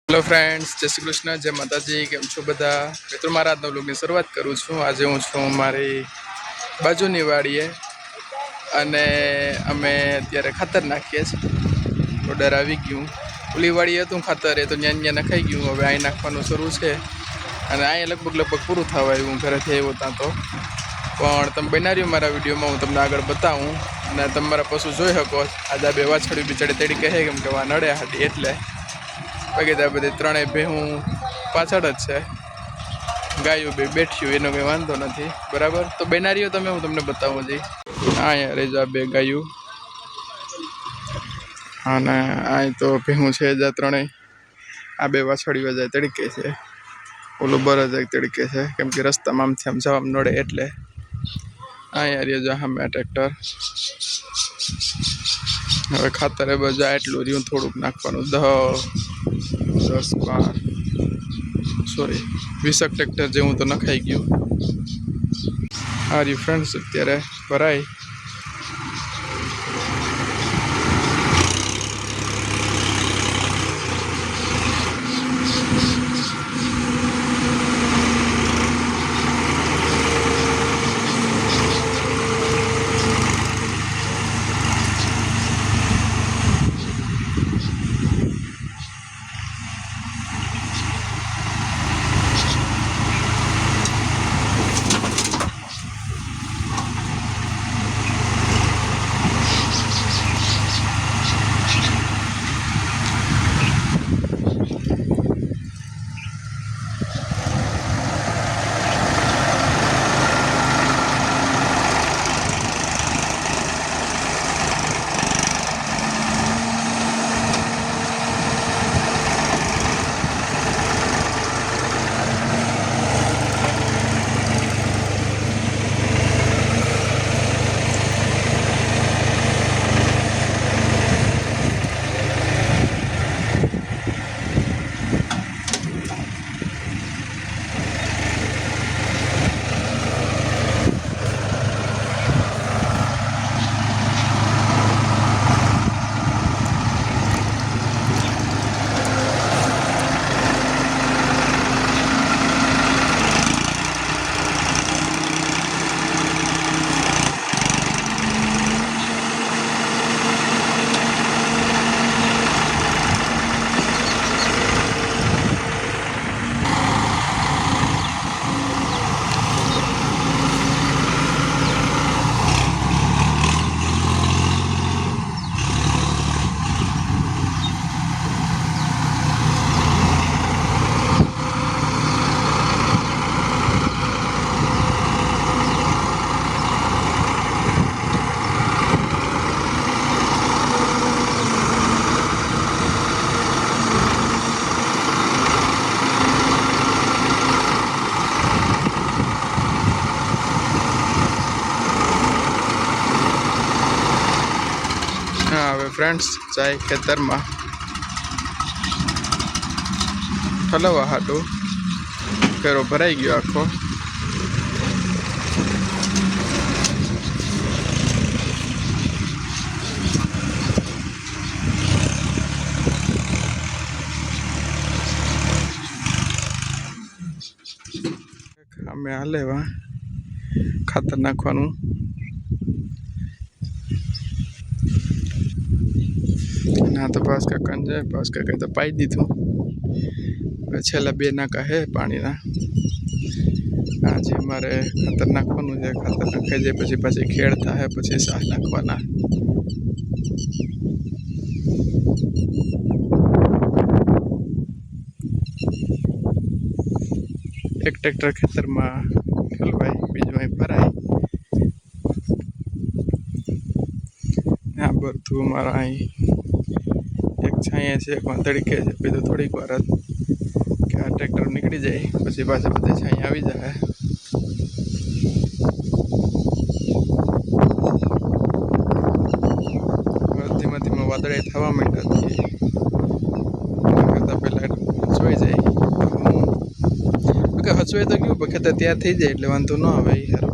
Hello friends, जय श्री कृष्ण, जय माताजी। केम छो बधा मित्रों? मारा आजना व्लॉगनी शरूआत करूँ छूँ। आज हूँ छूँ मारी बाजूनी वाड़ीए अने अमे अत्यारे खातर नाखीए छीए। ऑर्डर आवी गयुं। ओली वाड़ी हतुं खातर ए तो न्या नखाई गयुं। हवे અહીં નાખવાનું શરૂ છે અને અહીં લગભગ પૂરું થવા આવ્યું। ઘરેથી આવ્યો ત્યાં તો પણ તમે બના રહ્યો મારા વિડીયોમાં, હું તમને આગળ બતાવું અને તમે મારા પશુ જોઈ શકો। આજે આ બે વાછડી બિચારી તેડી કહે કેમ કે વા નડે હાડી એટલે વગેરે બધી ત્રણેય ભેહું પાછળ જ છે। ગાયું બે બેઠ્યું એનો કંઈ વાંધો નથી, બરાબર। તો બેનારીઓ તમે હું તમને બતાવું હજી અહીંયા રેજો આ બે ગાયું અને અહીં તો ભેહું છે જ ત્રણેય। આ બે વાછડીઓ જાય તડકે છે, ઓલું બરજ એક તડકે છે કેમ કે રસ્તામાં આમથી આમ જવા નડે એટલે। અહીંયા રેજો સામે ટ્રેક્ટર। હવે ખાતરે બધા એટલું રહ્યું, થોડુંક નાખવાનું 20 ટ્રેક્ટર જેવું તો નખાઈ ગયું। આ રહ્યું ફ્રેન્ડ્સ અત્યારે ભરાય। હવે ફ્રેન્ડ્સ જાય ખેતરમાં ઠલવવા હાટું। ફેરો ભરાઈ ગયો આખો। અમે હાલેવા ખાતર નાખવાનું। ના તો પાસ કાકા જાય, પાસ કાકા તો પાઈ દીધું। હવે છેલ્લા બે નાકા હે પાણીના। આજે અમારે ખાતર નાખવાનું છે। ખાતર નાખાઈ જાય પછી પાછી ખેડ થાય, પછી સાહ નાખવાના। એક ટ્રેક્ટર ખેતરમાં ઠલવાય, બીજું અહીં ભરાય। આ બધું અમારા અહીં એક છાંયે છે, એક તડકે છે। બીજું થોડીક વાર જ કે આ ટ્રેક્ટર નીકળી જાય પછી પાછા બધા છાંયે આવી જાય। ધીમે ધીમે વાદળે થવા માંડ્યા કરતાં પહેલાં હચવાઈ જાય। હચવાઈ તો ગયું પણ ખેતર તૈયાર થઈ જાય એટલે વાંધો ન આવે યાર।